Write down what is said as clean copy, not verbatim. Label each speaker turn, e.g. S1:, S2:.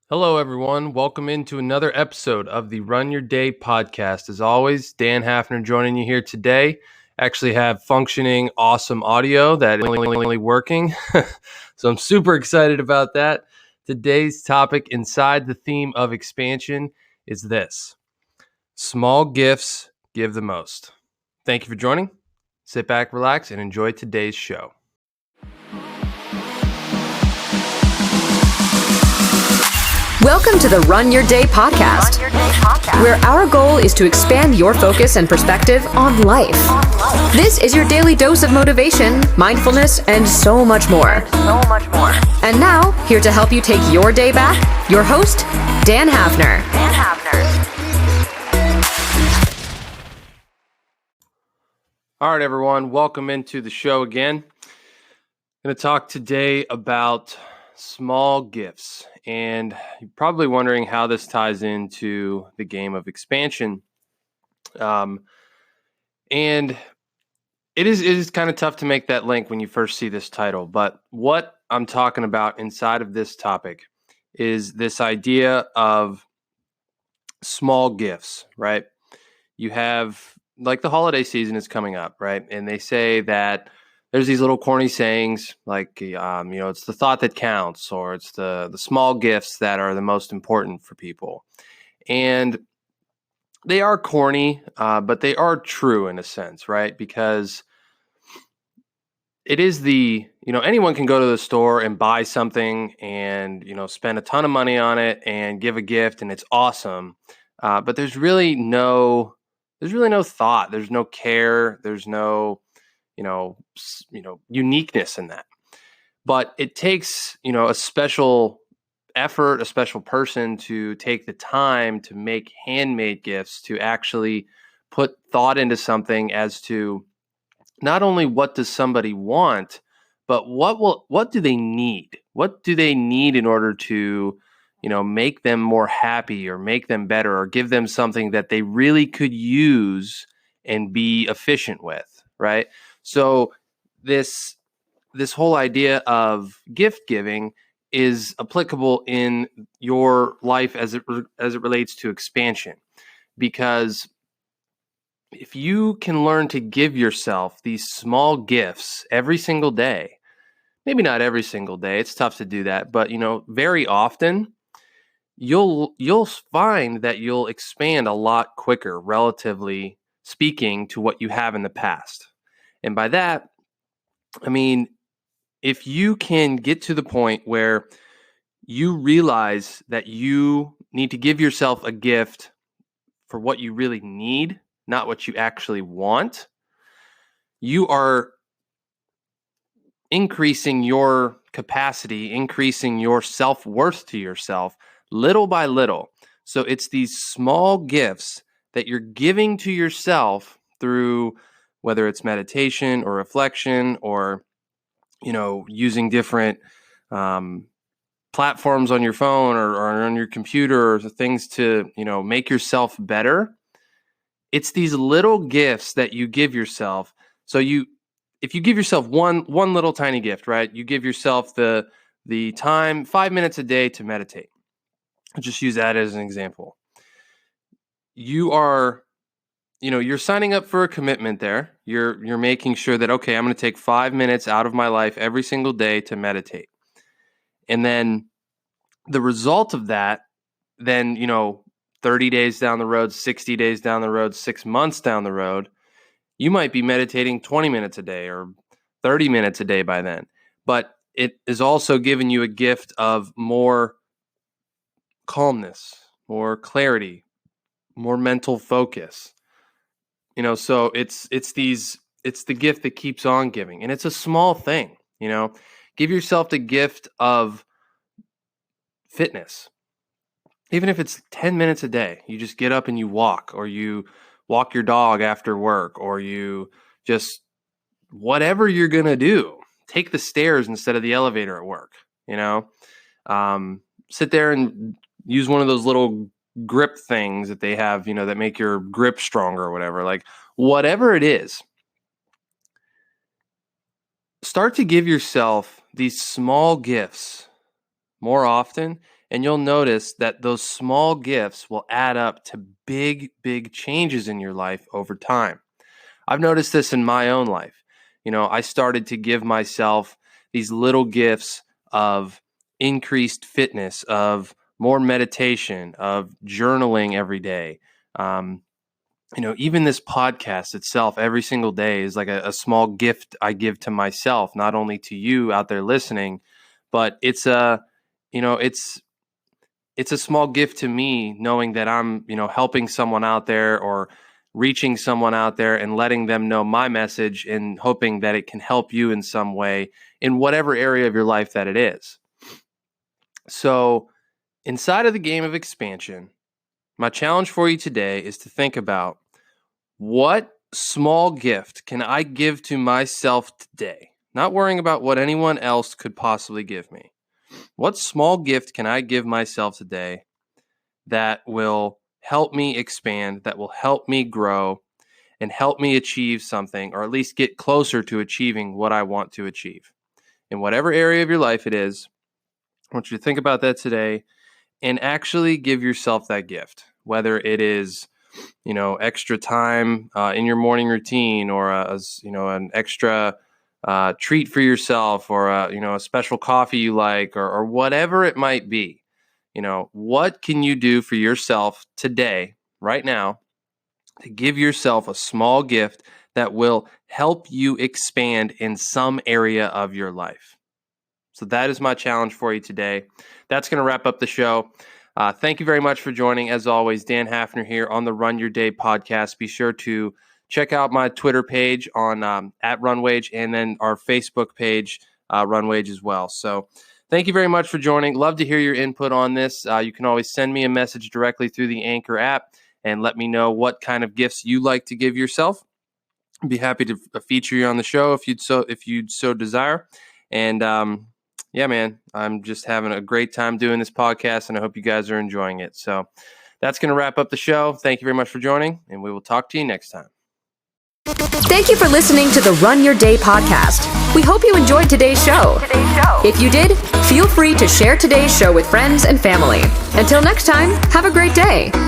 S1: Hello, everyone. Welcome into another episode of the Run Your Day podcast. As always, Dan Hafner joining you here today. Actually have functioning, awesome audio that is only working. So I'm super excited about that. Today's topic inside the theme of expansion is this: small gifts give the most. Thank you for joining. Sit back, relax, and enjoy today's show.
S2: Welcome to the Run Your Day podcast, where our goal is to expand your focus and perspective on life. This is your daily dose of motivation, mindfulness, and so much more. And now, here to help you take your day back, your host, Dan Hafner.
S1: All right, everyone. Welcome into the show again. I'm going to talk today about small gifts. And you're probably wondering how this ties into the game of expansion. And it is kind of tough to make that link when you first see this title. But what I'm talking about inside of this topic is this idea of small gifts, right? You have, like, the holiday season is coming up, right? And they say that there's these little corny sayings like, it's the thought that counts, or it's the small gifts that are the most important for people. And they are corny, but they are true in a sense, right? Because it is anyone can go to the store and buy something and, spend a ton of money on it and give a gift, and it's awesome. But there's really no thought. There's no care. There's no, uniqueness in that. But it takes, a special effort, a special person to take the time to make handmade gifts, to actually put thought into something as to not only what does somebody want, but what do they need? What do they need in order to, make them more happy, or make them better, or give them something that they really could use and be efficient with, right? So this whole idea of gift giving is applicable in your life as it relates to expansion, because if you can learn to give yourself these small gifts every single day, maybe not every single day, it's tough to do that, but very often, you'll find that you'll expand a lot quicker, relatively speaking, to what you have in the past. And by that, I mean, if you can get to the point where you realize that you need to give yourself a gift for what you really need, not what you actually want, you are increasing your capacity, increasing your self-worth to yourself little by little. So it's these small gifts that you're giving to yourself through, whether it's meditation or reflection, or using different platforms on your phone or on your computer, or things to make yourself better. It's these little gifts that you give yourself. So if you give yourself one little tiny gift, right? You give yourself the time, 5 minutes a day, to meditate. I'll just use that as an example. You're signing up for a commitment there. You're making sure that, okay, I'm going to take 5 minutes out of my life every single day to meditate. And then the result of that, then 30 days down the road, 60 days down the road, 6 months down the road, you might be meditating 20 minutes a day or 30 minutes a day by then. But it is also giving you a gift of more calmness, more clarity, more mental focus. So it's the gift that keeps on giving. And it's a small thing, Give yourself the gift of fitness. Even if it's 10 minutes a day, you just get up and you walk, or you walk your dog after work, or you just, whatever you're going to do, take the stairs instead of the elevator at work, sit there and use one of those little grip things that they have, that make your grip stronger, or whatever. Like, whatever it is, start to give yourself these small gifts more often, and you'll notice that those small gifts will add up to big, big changes in your life over time. I've noticed this in my own life. I started to give myself these little gifts of increased fitness, of more meditation, of journaling every day. Even this podcast itself, every single day is like a small gift I give to myself, not only to you out there listening, but it's a small gift to me, knowing that I'm, helping someone out there or reaching someone out there and letting them know my message and hoping that it can help you in some way in whatever area of your life that it is. So inside of the game of expansion, my challenge for you today is to think about, what small gift can I give to myself today? Not worrying about what anyone else could possibly give me. What small gift can I give myself today that will help me expand, that will help me grow, and help me achieve something, or at least get closer to achieving what I want to achieve? In whatever area of your life it is, I want you to think about that today and actually give yourself that gift, whether it is extra time in your morning routine, or an extra treat for yourself, or a special coffee you like, or whatever it might be. What can you do for yourself today, right now, to give yourself a small gift that will help you expand in some area of your life? So that is my challenge for you today. That's going to wrap up the show. Thank you very much for joining. As always, Dan Hafner here on the Run Your Day podcast. Be sure to check out my Twitter page on at RunWage, and then our Facebook page, RunWage as well. So thank you very much for joining. Love to hear your input on this. You can always send me a message directly through the Anchor app and let me know what kind of gifts you like to give yourself. I'd be happy to feature you on the show if you'd so desire. And yeah, man, I'm just having a great time doing this podcast, and I hope you guys are enjoying it. So that's going to wrap up the show. Thank you very much for joining, and we will talk to you next time.
S2: Thank you for listening to the Run Your Day podcast. We hope you enjoyed today's show. If you did, feel free to share today's show with friends and family. Until next time, have a great day.